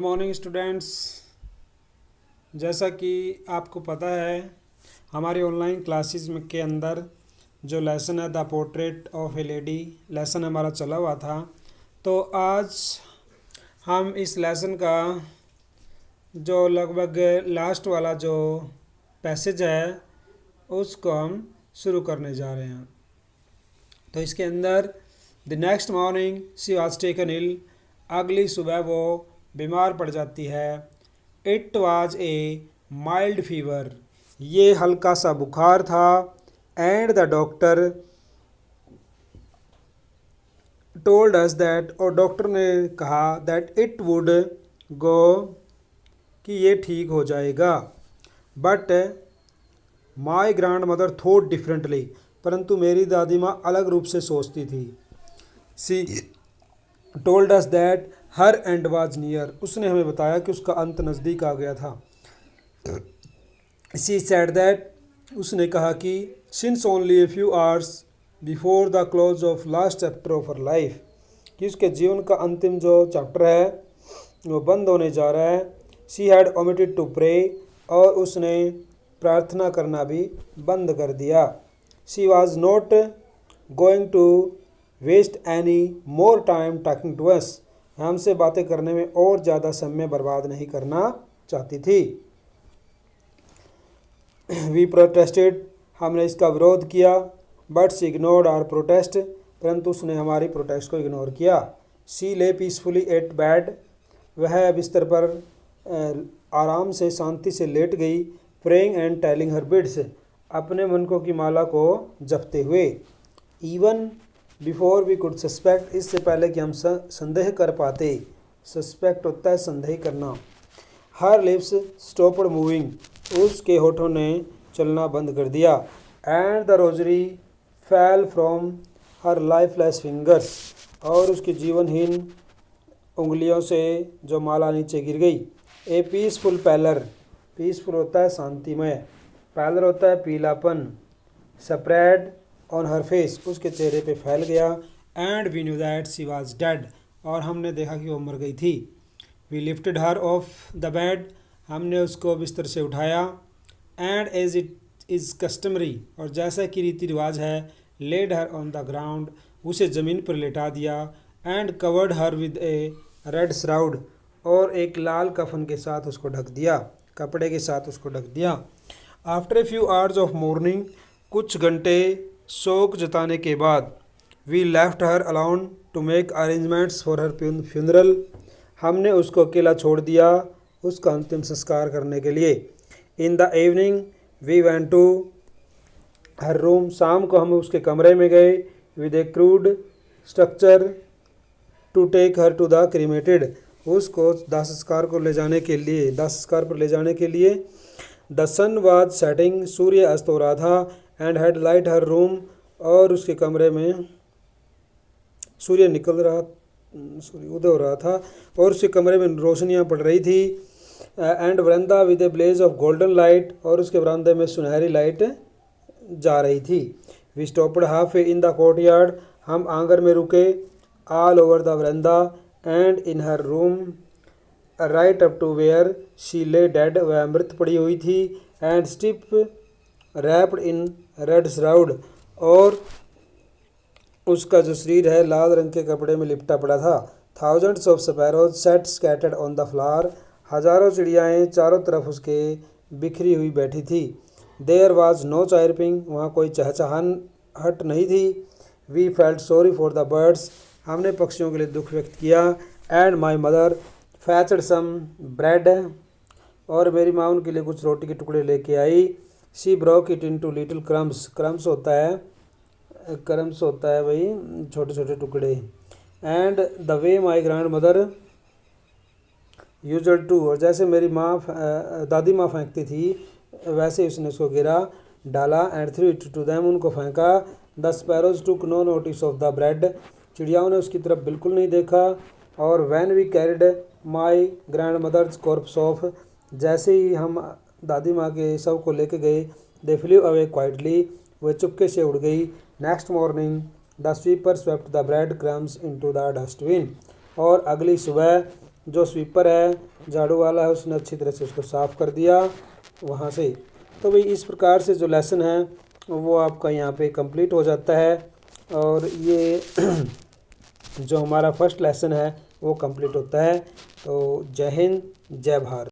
Morning students. जैसा कि आपको पता है हमारी ऑनलाइन क्लासेस में के अंदर जो लेसन है the portrait of A lady lesson हमारा चला हुआ था। तो आज हम इस लेसन का जो लगभग लास्ट वाला जो पैसेज है उसको हम शुरू करने जा रहे हैं। तो इसके अंदर the next morning she was taken ill, अगली सुबह वो बीमार पड़ जाती है। It was a mild fever, ये हल्का सा बुखार था। And the doctor told us that, और डॉक्टर ने कहा दैट इट वुड गो, कि ये ठीक हो जाएगा। But my grand mother thought differently, परंतु मेरी दादी माँ अलग रूप से सोचती थी। सी told us that her and was near, उसने हमें बताया कि उसका अंत नज़दीक आ गया था। सी सेड दैट, उसने कहा कि since only A few hours before the close of last chapter of her life, कि उसके जीवन का अंतिम जो चैप्टर है वो बंद होने जा रहा है। She had omitted to pray, और उसने प्रार्थना करना भी बंद कर दिया। She was not going to waste any more time talking to us, हमसे बातें करने में और ज़्यादा समय बर्बाद नहीं करना चाहती थी। वी प्रोटेस्टेड, हमने इसका विरोध किया। But she ignored our protest, परंतु उसने हमारी प्रोटेस्ट को इग्नोर किया। शी ले पीसफुली एट बेड, वह बिस्तर पर आराम से शांति से लेट गई। Praying and telling her beads, अपने मनकों की माला को जपते हुए। Even before we could suspect, इससे पहले कि हम संदेह कर पाते। सस्पेक्ट होता है संदेह करना। हर लिप्स स्टॉप्ड मूविंग, उसके होठों ने चलना बंद कर दिया। एंड द रोजरी फैल फ्रॉम हर लाइफलेस फिंगर्स, और उसकी जीवनहीन उंगलियों से जो माला नीचे गिर गई। ए पीसफुल पैलर, पीसफुल होता है शांतिमय, पैलर होता है पीलापन। स्प्रेड ऑन हर फेस, उसके चेहरे पे फैल गया। And we knew that she was dead, और हमने देखा कि वो मर गई थी। We lifted her off the bed, हमने उसको बिस्तर से उठाया। And as it is customary, और जैसा कि रीति रिवाज है, laid her on the ground, उसे ज़मीन पर लेटा दिया। And covered her with a red shroud, और एक लाल कफन के साथ उसको ढक दिया, कपड़े के साथ उसको ढक दिया। After a few hours of mourning, कुछ घंटे शोक जताने के बाद, we left her alone to make arrangements for her funeral, हमने उसको अकेला छोड़ दिया उसका अंतिम संस्कार करने के लिए। In the evening we went to her room, शाम को हम उसके कमरे में गए। With a crude structure to take her to the cremated, उसको दाह संस्कार को ले जाने के लिए, दाह संस्कार पर ले जाने के लिए। द सन वाज सेटिंग, सूर्य अस्त हो रहा था। And head light her room, और उसके कमरे में सूर्य उदय हो रहा था, और उसके कमरे में रोशनियाँ पड़ रही थी। And veranda with a blaze of golden light, और उसके वरांदे में सुनहरी लाइट जा रही थी। We stopped half in the courtyard, हम आंगन में रुके। All over the veranda and in her room right up to where she lay dead, वह मृत पड़ी हुई थी। And stiff wrapped in red shroud, और उसका जो शरीर है लाल रंग के कपड़े में लिपटा पड़ा था। Thousands of sparrows set scattered on the flower, हजारों चिड़ियाएँ चारों तरफ उसके बिखरी हुई बैठी थी। देयर वाज नो चायरपिंग, वहाँ कोई चहचहाहट नहीं थी। We felt sorry for the birds, हमने पक्षियों के लिए दुख व्यक्त किया। And my mother fetched some bread, और मेरी माँ उनके लिए कुछ रोटी के टुकड़े लेके आई। She broke it into little crumbs, crumbs होता है भाई छोटे छोटे टुकड़े। And the way my grandmother usual to, और जैसे मेरी दादी माँ फेंकती थी वैसे उसने उसको गिरा डाला। And threw it to them, उनको फेंका। The sparrows took no notice of the bread, चिड़ियाओं ने उसकी तरफ बिल्कुल नहीं देखा। और when we carried my grandmother's corpse off, जैसे ही हम दादी माँ के शव को लेके गए, दे फ्लू अवे क्वाइटली, वह चुपके से उड़ गई। Next morning the sweeper swept the bread crumbs into the dustbin, और अगली सुबह जो स्वीपर है झाड़ू वाला है उसने अच्छी तरह से उसको साफ़ कर दिया वहाँ से। तो भाई इस प्रकार से जो लेसन है वो आपका यहाँ पे कंप्लीट हो जाता है और ये जो हमारा फर्स्ट लेसन है वो कंप्लीट होता है। तो जय हिंद, जय भारत।